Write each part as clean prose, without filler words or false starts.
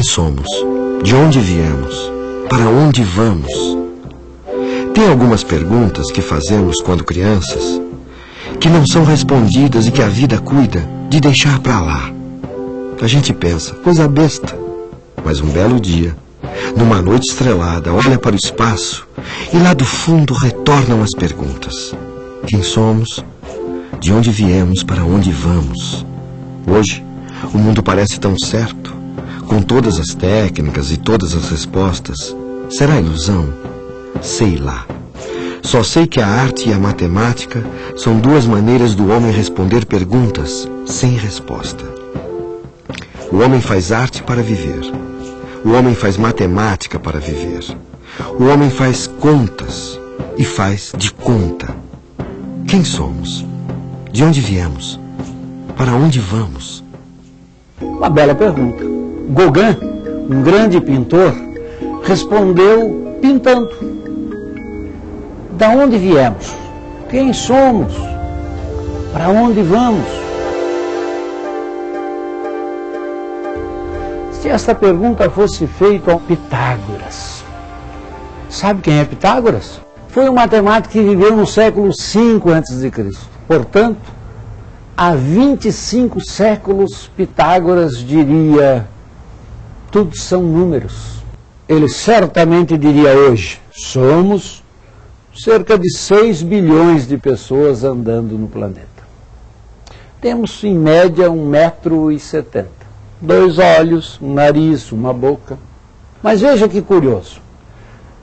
Quem somos? De onde viemos? Para onde vamos? Tem algumas perguntas que fazemos quando crianças que não são respondidas e que a vida cuida de deixar para lá. A gente pensa, coisa besta, mas um belo dia, numa noite estrelada, olha para o espaço e lá do fundo retornam as perguntas. Quem somos? De onde viemos? Para onde vamos? Hoje, o mundo parece tão certo, com todas as técnicas e todas as respostas. Será ilusão? Sei lá. Só sei que a arte e a matemática são duas maneiras do homem responder perguntas sem resposta. O homem faz arte para viver. O homem faz matemática para viver. O homem faz contas e faz de conta. Quem somos? De onde viemos? Para onde vamos? Uma bela pergunta. Gauguin, um grande pintor, respondeu pintando. Da onde viemos? Quem somos? Para onde vamos? Se esta pergunta fosse feita a Pitágoras. Sabe quem é Pitágoras? Foi um matemático que viveu no século V a.C. Portanto, há 25 séculos, Pitágoras diria: tudo são números. Ele certamente diria hoje: somos cerca de 6 bilhões de pessoas andando no planeta. Temos, em média, 1,70 m. 2 olhos, um nariz, uma boca. Mas veja que curioso.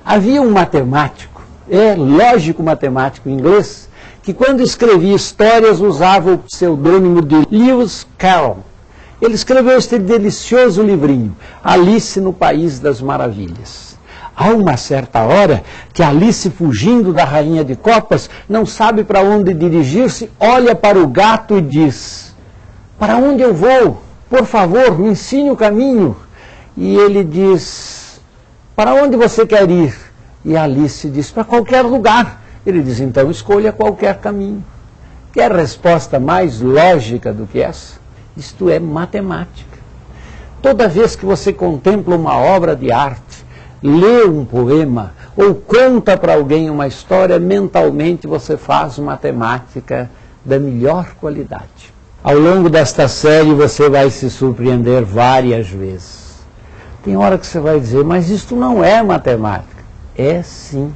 Havia um matemático, lógico matemático inglês, que quando escrevia histórias usava o pseudônimo de Lewis Carroll. Ele escreveu este delicioso livrinho, Alice no País das Maravilhas. Há uma certa hora que Alice, fugindo da rainha de copas, não sabe para onde dirigir-se, olha para o gato e diz: para onde eu vou? Por favor, me ensine o caminho. E ele diz: para onde você quer ir? E Alice diz: para qualquer lugar. Ele diz: então escolha qualquer caminho. Quer resposta mais lógica do que essa? Isto é matemática. Toda vez que você contempla uma obra de arte, lê um poema ou conta para alguém uma história, mentalmente você faz matemática da melhor qualidade. Ao longo desta série você vai se surpreender várias vezes. Tem hora que você vai dizer: mas isto não é matemática. É sim.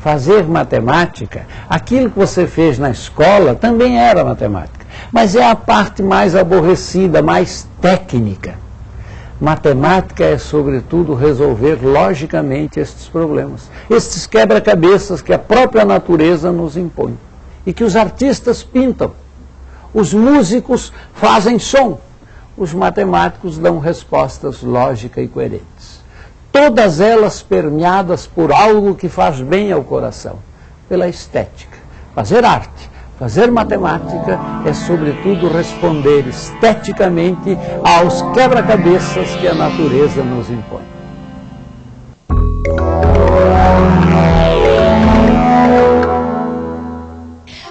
Fazer matemática, aquilo que você fez na escola também era matemática, mas é a parte mais aborrecida, mais técnica. Matemática é, sobretudo, resolver logicamente estes problemas, estes quebra-cabeças que a própria natureza nos impõe e que os artistas pintam. Os músicos fazem som, os matemáticos dão respostas lógicas e coerentes. Todas elas permeadas por algo que faz bem ao coração, pela estética. Fazer arte, fazer matemática é, sobretudo, responder esteticamente aos quebra-cabeças que a natureza nos impõe.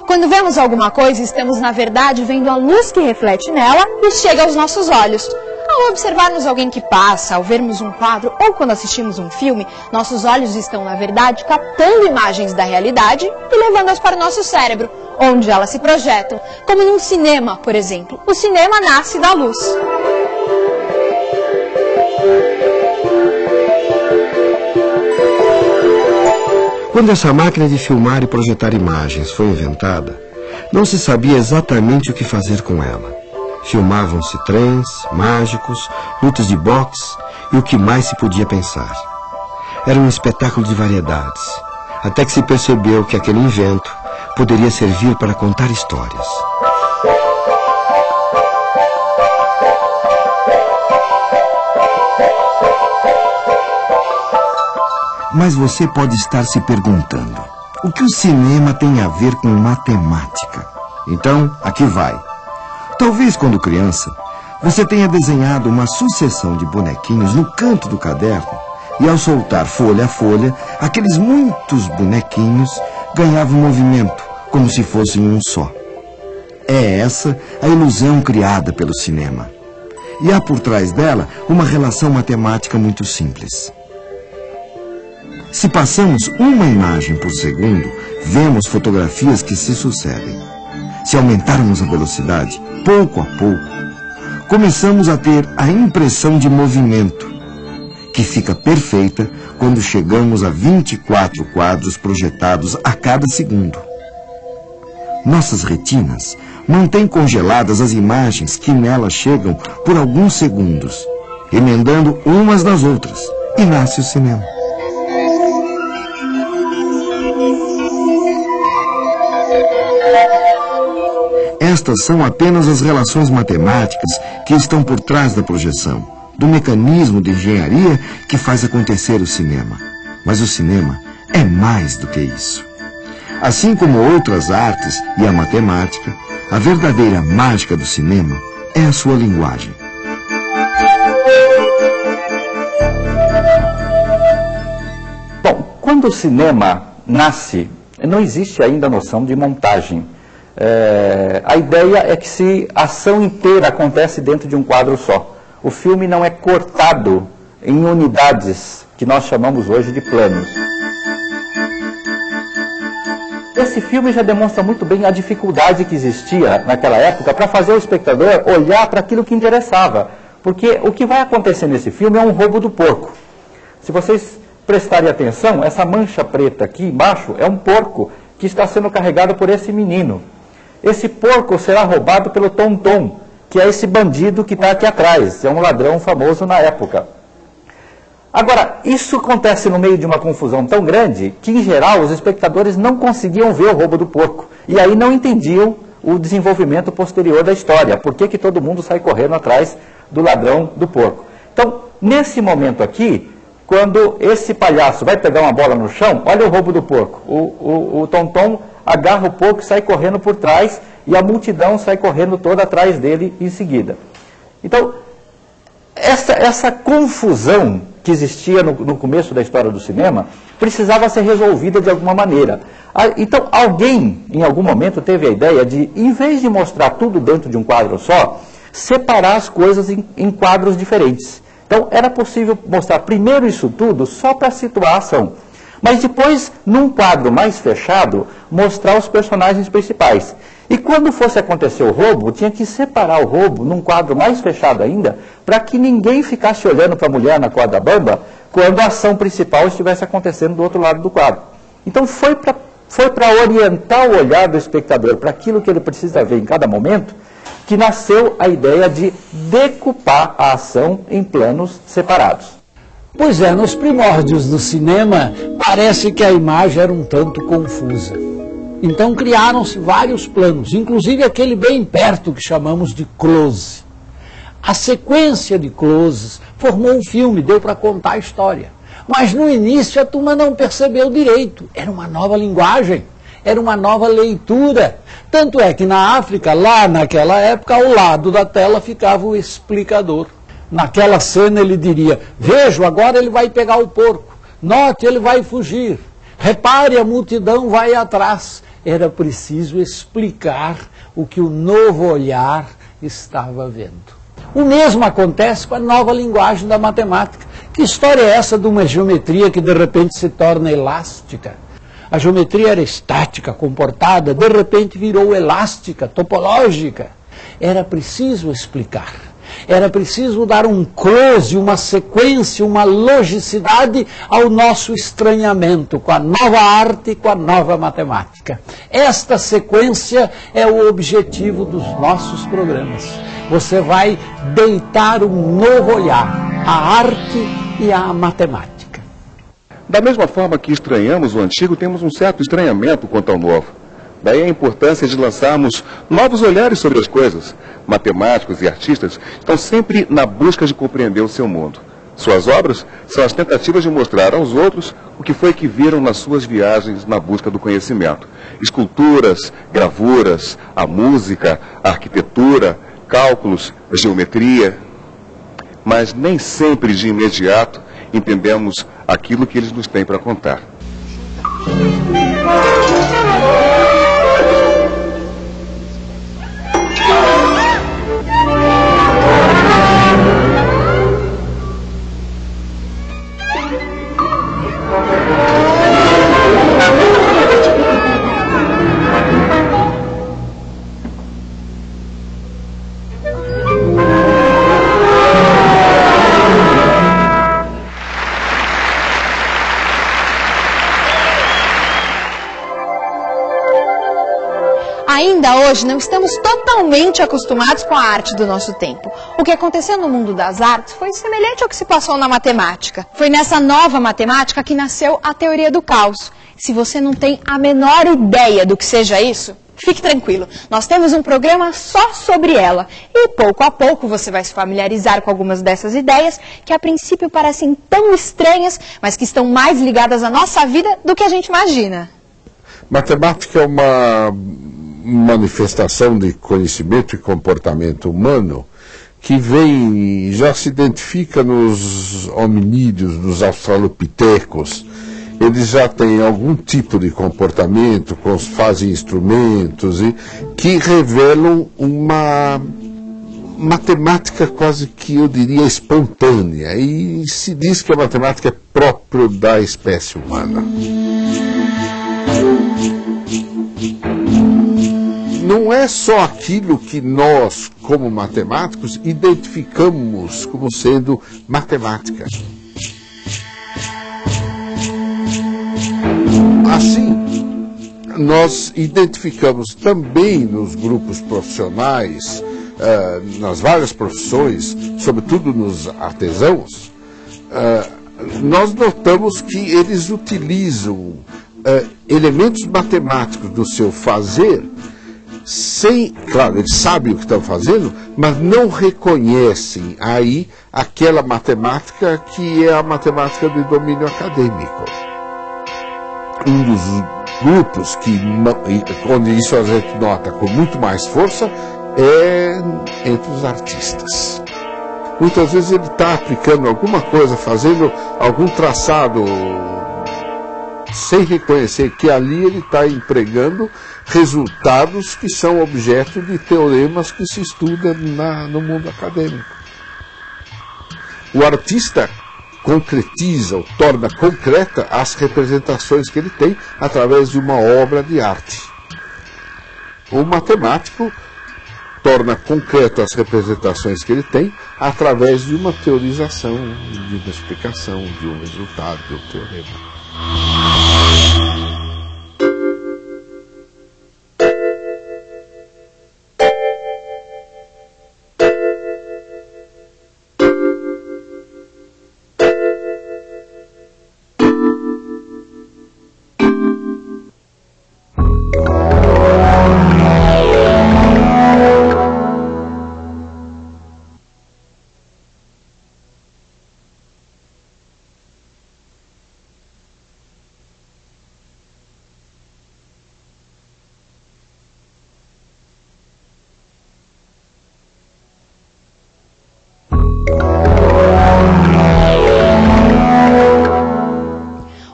Quando vemos alguma coisa, estamos, na verdade, vendo a luz que reflete nela e chega aos nossos olhos. Ao observarmos alguém que passa, ao vermos um quadro ou quando assistimos um filme, nossos olhos estão, na verdade, captando imagens da realidade e levando-as para o nosso cérebro, onde elas se projetam, como num cinema, por exemplo. O cinema nasce da luz. Quando essa máquina de filmar e projetar imagens foi inventada, não se sabia exatamente o que fazer com ela. Filmavam-se trens, mágicos, lutas de boxe e o que mais se podia pensar. Era um espetáculo de variedades, até que se percebeu que aquele invento poderia servir para contar histórias. Mas você pode estar se perguntando: o que o cinema tem a ver com matemática? Então, aqui vai. Talvez quando criança, você tenha desenhado uma sucessão de bonequinhos no canto do caderno e ao soltar folha a folha, aqueles muitos bonequinhos ganhavam movimento, como se fossem um só. É essa a ilusão criada pelo cinema. e há por trás dela uma relação matemática muito simples. Se passamos uma imagem por segundo, vemos fotografias que se sucedem. Se aumentarmos a velocidade, pouco a pouco, começamos a ter a impressão de movimento, que fica perfeita quando chegamos a 24 quadros projetados a cada segundo. Nossas retinas mantêm congeladas as imagens que nelas chegam por alguns segundos, emendando umas nas outras, e nasce o cinema. Estas são apenas as relações matemáticas que estão por trás da projeção, do mecanismo de engenharia que faz acontecer o cinema. Mas o cinema é mais do que isso. Assim como outras artes e a matemática, a verdadeira mágica do cinema é a sua linguagem. Bom, quando o cinema nasce, não existe ainda a noção de montagem. A ideia é que a ação inteira acontece dentro de um quadro só. O filme não é cortado em unidades que nós chamamos hoje de planos. Esse filme já demonstra muito bem a dificuldade que existia naquela época para fazer o espectador olhar para aquilo que interessava. Porque o que vai acontecer nesse filme é um roubo do porco. Se vocês prestarem atenção, essa mancha preta aqui embaixo é um porco que está sendo carregado por esse menino. Esse porco será roubado pelo Tonton, que é esse bandido que está aqui atrás. É um ladrão famoso na época. Agora, isso acontece no meio de uma confusão tão grande que, em geral, os espectadores não conseguiam ver o roubo do porco. E aí não entendiam o desenvolvimento posterior da história. Por que todo mundo sai correndo atrás do ladrão do porco? Então, nesse momento aqui, quando esse palhaço vai pegar uma bola no chão, olha o roubo do porco. O Tonton agarra o porco e sai correndo por trás, e a multidão sai correndo toda atrás dele em seguida. Então, essa confusão que existia no começo da história do cinema precisava ser resolvida de alguma maneira. Então, alguém, em algum momento, teve a ideia de, em vez de mostrar tudo dentro de um quadro só, separar as coisas em quadros diferentes. Então, era possível mostrar primeiro isso tudo só para situar a ação. Mas depois, num quadro mais fechado, mostrar os personagens principais. E quando fosse acontecer o roubo, tinha que separar o roubo num quadro mais fechado ainda, para que ninguém ficasse olhando para a mulher na corda bamba quando a ação principal estivesse acontecendo do outro lado do quadro. Então foi para orientar o olhar do espectador para aquilo que ele precisa ver em cada momento, que nasceu a ideia de decupar a ação em planos separados. Pois é, nos primórdios do cinema, parece que a imagem era um tanto confusa. Então criaram-se vários planos, inclusive aquele bem perto que chamamos de close. A sequência de closes formou um filme, deu para contar a história. Mas no início a turma não percebeu direito, era uma nova linguagem, era uma nova leitura. Tanto é que na África, lá naquela época, ao lado da tela ficava o explicador. Naquela cena ele diria, vejo, agora ele vai pegar o porco, note, ele vai fugir, repare, a multidão vai atrás. Era preciso explicar o que o novo olhar estava vendo. O mesmo acontece com a nova linguagem da matemática. Que história é essa de uma geometria que de repente se torna elástica? A geometria era estática, comportada, de repente virou elástica, topológica. Era preciso explicar. Era preciso dar um close, uma sequência, uma logicidade ao nosso estranhamento com a nova arte e com a nova matemática. Esta sequência é o objetivo dos nossos programas. Você vai deitar um novo olhar à arte e à matemática. Da mesma forma que estranhamos o antigo, temos um certo estranhamento quanto ao novo. Daí a importância de lançarmos novos olhares sobre as coisas. Matemáticos e artistas estão sempre na busca de compreender o seu mundo. Suas obras são as tentativas de mostrar aos outros o que foi que viram nas suas viagens na busca do conhecimento. Esculturas, gravuras, a música, a arquitetura, cálculos, a geometria. Mas nem sempre de imediato entendemos aquilo que eles nos têm para contar. Ainda hoje não estamos totalmente acostumados com a arte do nosso tempo. O que aconteceu no mundo das artes foi semelhante ao que se passou na matemática. Foi nessa nova matemática que nasceu a teoria do caos. Se você não tem a menor ideia do que seja isso, fique tranquilo, nós temos um programa só sobre ela. E pouco a pouco você vai se familiarizar com algumas dessas ideias que a princípio parecem tão estranhas, mas que estão mais ligadas à nossa vida do que a gente imagina. Matemática é uma manifestação de conhecimento e comportamento humano que vem, já se identifica nos hominídeos, nos australopitecos. Eles já têm algum tipo de comportamento, fazem instrumentos e que revelam uma matemática quase que eu diria espontânea. E se diz que a matemática é própria da espécie humana. Não é só aquilo que nós, como matemáticos, identificamos como sendo matemática. Assim, nós identificamos também nos grupos profissionais, nas várias profissões, sobretudo nos artesãos, nós notamos que eles utilizam elementos matemáticos do seu fazer, claro, eles sabem o que estão fazendo, mas não reconhecem aí aquela matemática que é a matemática de domínio acadêmico. Um dos grupos onde isso a gente nota com muito mais força é entre os artistas. Muitas vezes ele está aplicando alguma coisa, fazendo algum traçado, sem reconhecer que ali ele está empregando resultados que são objeto de teoremas que se estudam no mundo acadêmico. O artista concretiza ou torna concreta as representações que ele tem através de uma obra de arte. O matemático torna concreto as representações que ele tem através de uma teorização, de uma explicação, de um resultado, de um teorema.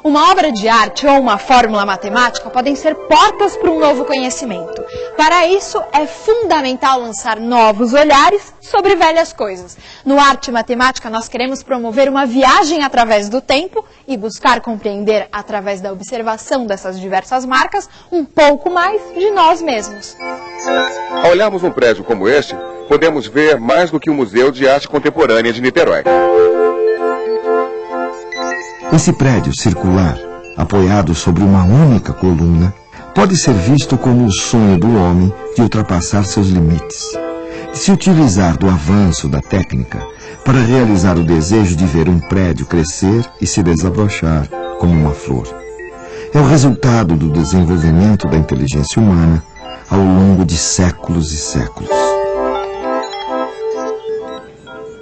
Uma obra de arte ou uma fórmula matemática podem ser portas para um novo conhecimento. Para isso, é fundamental lançar novos olhares sobre velhas coisas. No Arte e Matemática, nós queremos promover uma viagem através do tempo e buscar compreender, através da observação dessas diversas marcas, um pouco mais de nós mesmos. Ao olharmos um prédio como este, podemos ver mais do que o Museu de Arte Contemporânea de Niterói. Esse prédio circular, apoiado sobre uma única coluna, pode ser visto como o sonho do homem de ultrapassar seus limites, de se utilizar do avanço da técnica para realizar o desejo de ver um prédio crescer e se desabrochar como uma flor. É o resultado do desenvolvimento da inteligência humana ao longo de séculos e séculos.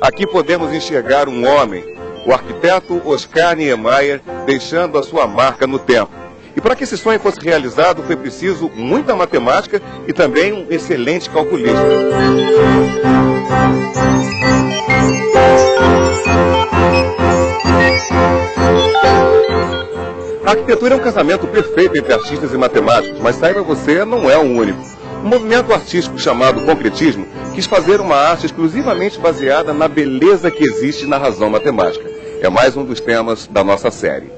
Aqui podemos enxergar um homem, o arquiteto Oscar Niemeyer, deixando a sua marca no tempo. E para que esse sonho fosse realizado, foi preciso muita matemática e também um excelente calculista. A arquitetura é um casamento perfeito entre artistas e matemáticos, mas saiba você, não é o único. Um movimento artístico chamado concretismo quis fazer uma arte exclusivamente baseada na beleza que existe na razão matemática. É mais um dos temas da nossa série.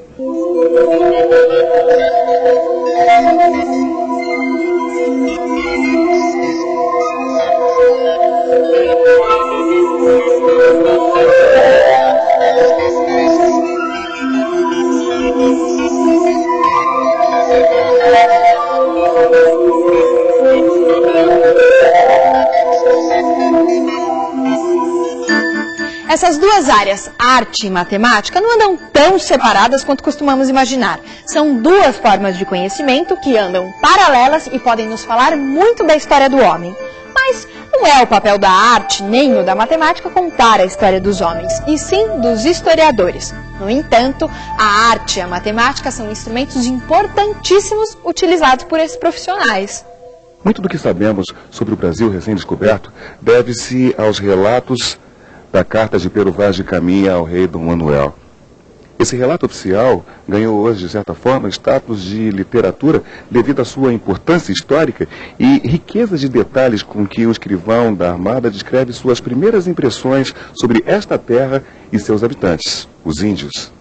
Essas duas áreas, arte e matemática, não andam tão separadas quanto costumamos imaginar. São duas formas de conhecimento que andam paralelas e podem nos falar muito da história do homem. Mas não é o papel da arte nem o da matemática contar a história dos homens, e sim dos historiadores. No entanto, a arte e a matemática são instrumentos importantíssimos utilizados por esses profissionais. Muito do que sabemos sobre o Brasil recém-descoberto deve-se aos relatos da carta de Pero Vaz de Caminha ao rei Dom Manuel. Esse relato oficial ganhou hoje, de certa forma, status de literatura devido à sua importância histórica e riqueza de detalhes com que o escrivão da Armada descreve suas primeiras impressões sobre esta terra e seus habitantes, os índios.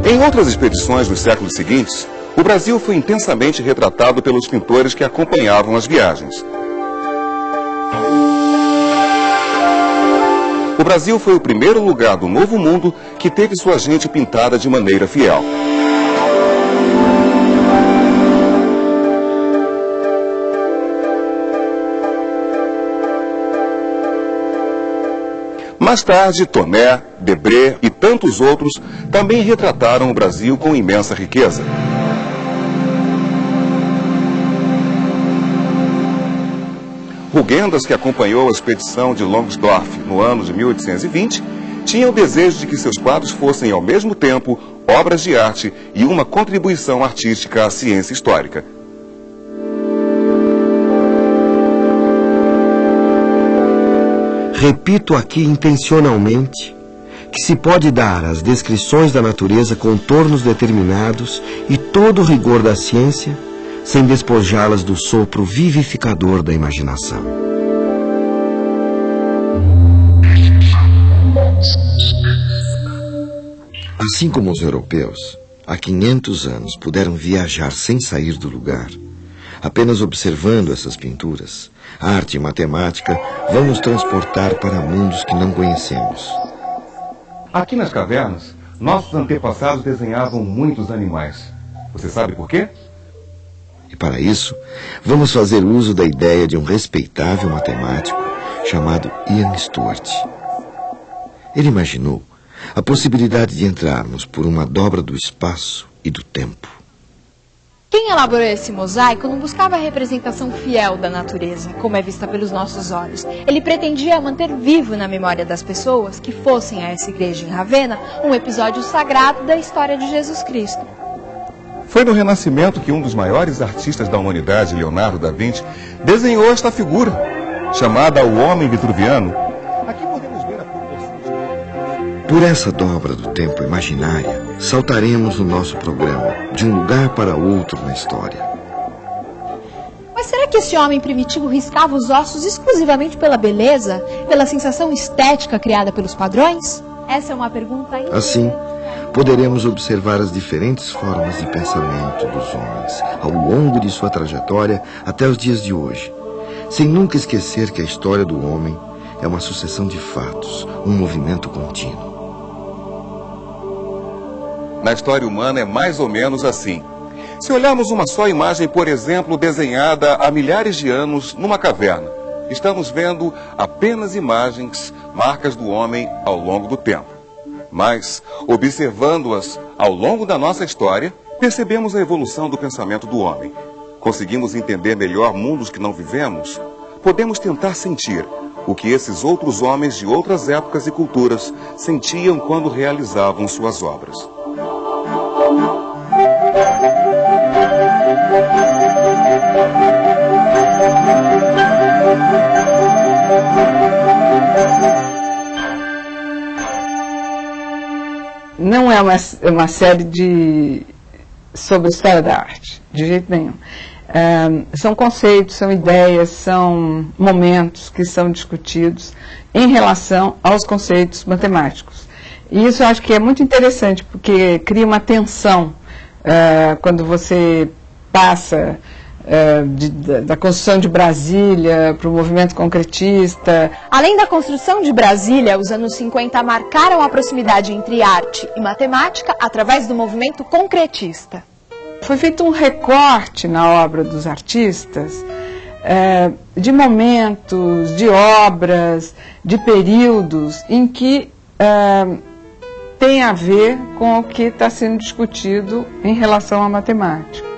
Em outras expedições dos séculos seguintes, o Brasil foi intensamente retratado pelos pintores que acompanhavam as viagens. O Brasil foi o primeiro lugar do Novo Mundo que teve sua gente pintada de maneira fiel. Mais tarde, Toné, Debré e tantos outros também retrataram o Brasil com imensa riqueza. Rugendas, que acompanhou a expedição de Longsdorff no ano de 1820, tinha o desejo de que seus quadros fossem, ao mesmo tempo, obras de arte e uma contribuição artística à ciência histórica. Repito aqui intencionalmente que se pode dar às descrições da natureza contornos determinados e todo o rigor da ciência, sem despojá-las do sopro vivificador da imaginação. Assim como os europeus, há 500 anos, puderam viajar sem sair do lugar, apenas observando essas pinturas, arte e matemática vão nos transportar para mundos que não conhecemos. Aqui nas cavernas, nossos antepassados desenhavam muitos animais. Você sabe por quê? E para isso, vamos fazer uso da ideia de um respeitável matemático chamado Ian Stewart. Ele imaginou a possibilidade de entrarmos por uma dobra do espaço e do tempo. Quem elaborou esse mosaico não buscava a representação fiel da natureza, como é vista pelos nossos olhos. Ele pretendia manter vivo na memória das pessoas que fossem a essa igreja em Ravenna um episódio sagrado da história de Jesus Cristo. Foi no Renascimento que um dos maiores artistas da humanidade, Leonardo da Vinci, desenhou esta figura, chamada o Homem Vitruviano. Aqui podemos ver a proporção. Por essa dobra do tempo imaginária, saltaremos no nosso programa de um lugar para outro na história. Mas será que esse homem primitivo riscava os ossos exclusivamente pela beleza, pela sensação estética criada pelos padrões? Essa é uma pergunta ainda. Assim, poderemos observar as diferentes formas de pensamento dos homens ao longo de sua trajetória até os dias de hoje, sem nunca esquecer que a história do homem é uma sucessão de fatos, um movimento contínuo. Na história humana é mais ou menos assim. Se olharmos uma só imagem, por exemplo, desenhada há milhares de anos numa caverna, estamos vendo apenas imagens, marcas do homem ao longo do tempo. Mas, observando-as ao longo da nossa história, percebemos a evolução do pensamento do homem. Conseguimos entender melhor mundos que não vivemos? Podemos tentar sentir o que esses outros homens de outras épocas e culturas sentiam quando realizavam suas obras. Não é uma série sobre a história da arte, de jeito nenhum. São conceitos, são ideias, são momentos que são discutidos em relação aos conceitos matemáticos. E isso eu acho que é muito interessante, porque cria uma tensão quando você passa da construção de Brasília para o movimento concretista. Além da construção de Brasília, os anos 50 marcaram a proximidade entre arte e matemática através do movimento concretista. Foi feito um recorte na obra dos artistas de momentos, de obras, de períodos em que tem a ver com o que está sendo discutido em relação à matemática.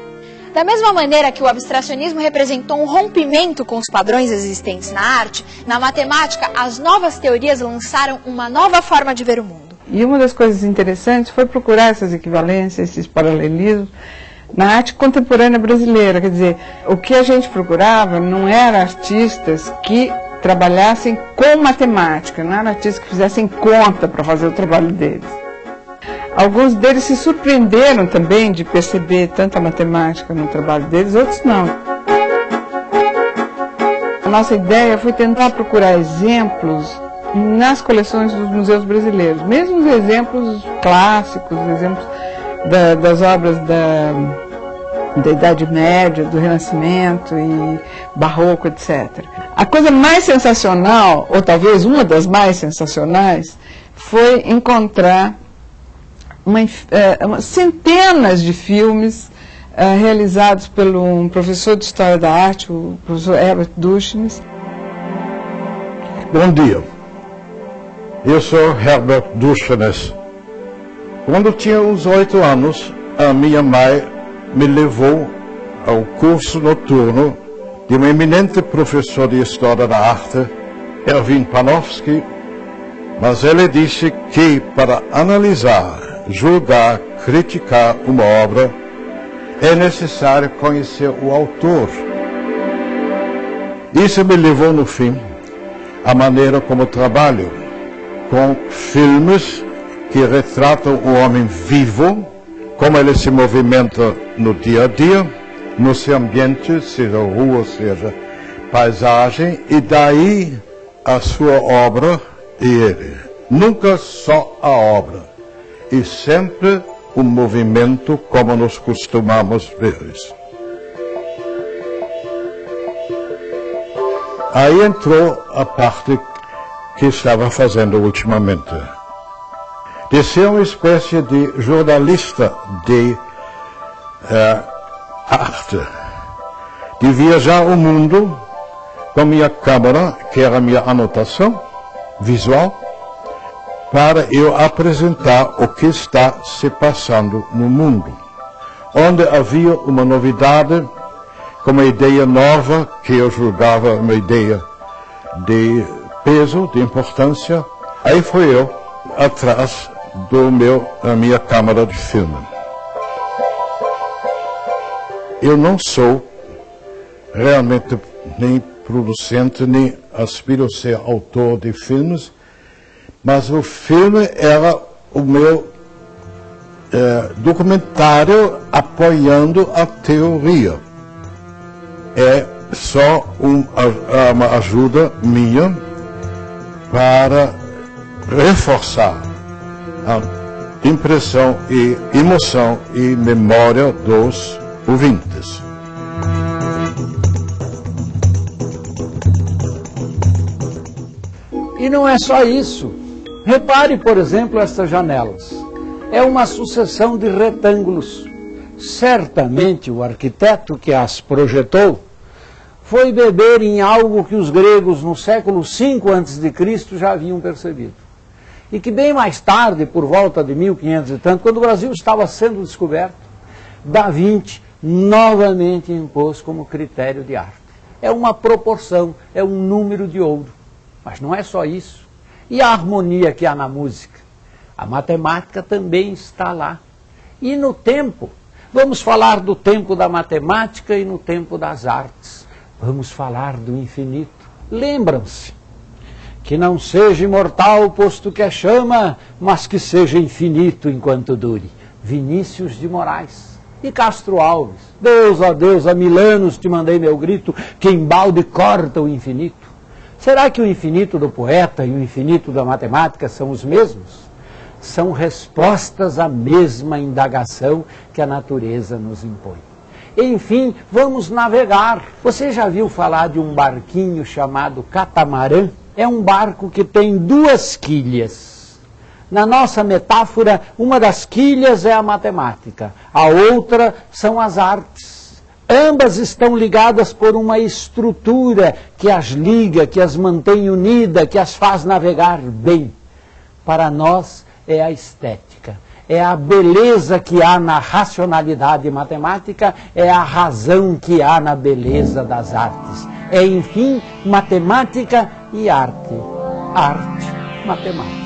Da mesma maneira que o abstracionismo representou um rompimento com os padrões existentes na arte, na matemática, as novas teorias lançaram uma nova forma de ver o mundo. E uma das coisas interessantes foi procurar essas equivalências, esses paralelismos, na arte contemporânea brasileira. Quer dizer, o que a gente procurava não era artistas que trabalhassem com matemática, não eram artistas que fizessem conta para fazer o trabalho deles. Alguns deles se surpreenderam também de perceber tanta matemática no trabalho deles, outros não. A nossa ideia foi tentar procurar exemplos nas coleções dos museus brasileiros, mesmo os exemplos clássicos, exemplos das obras da Idade Média, do Renascimento e Barroco, etc. A coisa mais sensacional, ou talvez uma das mais sensacionais, foi encontrar centenas de filmes realizados por um professor de História da Arte, o professor Herbert Duschnes. Bom dia, eu sou Herbert Duschnes. Quando tinha uns 8 anos, a minha mãe me levou ao curso noturno de um eminente professor de História da Arte, Erwin Panofsky, mas ele disse que para analisar, julgar, criticar uma obra, é necessário conhecer o autor. Isso me levou, no fim, à maneira como trabalho, com filmes que retratam o homem vivo, como ele se movimenta no dia a dia, no seu ambiente, seja rua, seja paisagem, e daí a sua obra e ele. Nunca só a obra, e sempre o movimento como nós costumamos ver isso. Aí entrou a parte que estava fazendo ultimamente, de ser uma espécie de jornalista de arte, de viajar o mundo com minha câmera, que era a minha anotação visual, para eu apresentar o que está se passando no mundo. Onde havia uma novidade, com uma ideia nova, que eu julgava uma ideia de peso, de importância, aí fui eu atrás da minha câmera de filme. Eu não sou realmente nem producente, nem aspiro a ser autor de filmes, mas o filme era o meu documentário apoiando a teoria. É só uma ajuda minha para reforçar a impressão e emoção e memória dos ouvintes. E não é só isso. Repare, por exemplo, estas janelas. É uma sucessão de retângulos. Certamente o arquiteto que as projetou foi beber em algo que os gregos no século V a.C. já haviam percebido. E que bem mais tarde, por volta de 1500 e tanto, quando o Brasil estava sendo descoberto, Da Vinci novamente impôs como critério de arte. É uma proporção, é um número de ouro. Mas não é só isso. E a harmonia que há na música? A matemática também está lá. E no tempo, vamos falar do tempo da matemática e no tempo das artes. Vamos falar do infinito. Lembram-se que não seja imortal, posto que é chama, mas que seja infinito enquanto dure. Vinícius de Moraes. E Castro Alves. Deus, ó Deus, há 1000 anos te mandei meu grito, que embalde corta o infinito. Será que o infinito do poeta e o infinito da matemática são os mesmos? São respostas à mesma indagação que a natureza nos impõe. Enfim, vamos navegar. Você já viu falar de um barquinho chamado catamarã? É um barco que tem 2 quilhas. Na nossa metáfora, uma das quilhas é a matemática, a outra são as artes. Ambas estão ligadas por uma estrutura que as liga, que as mantém unidas, que as faz navegar bem. Para nós é a estética, é a beleza que há na racionalidade matemática, é a razão que há na beleza das artes. É, enfim, matemática e arte. Arte, matemática.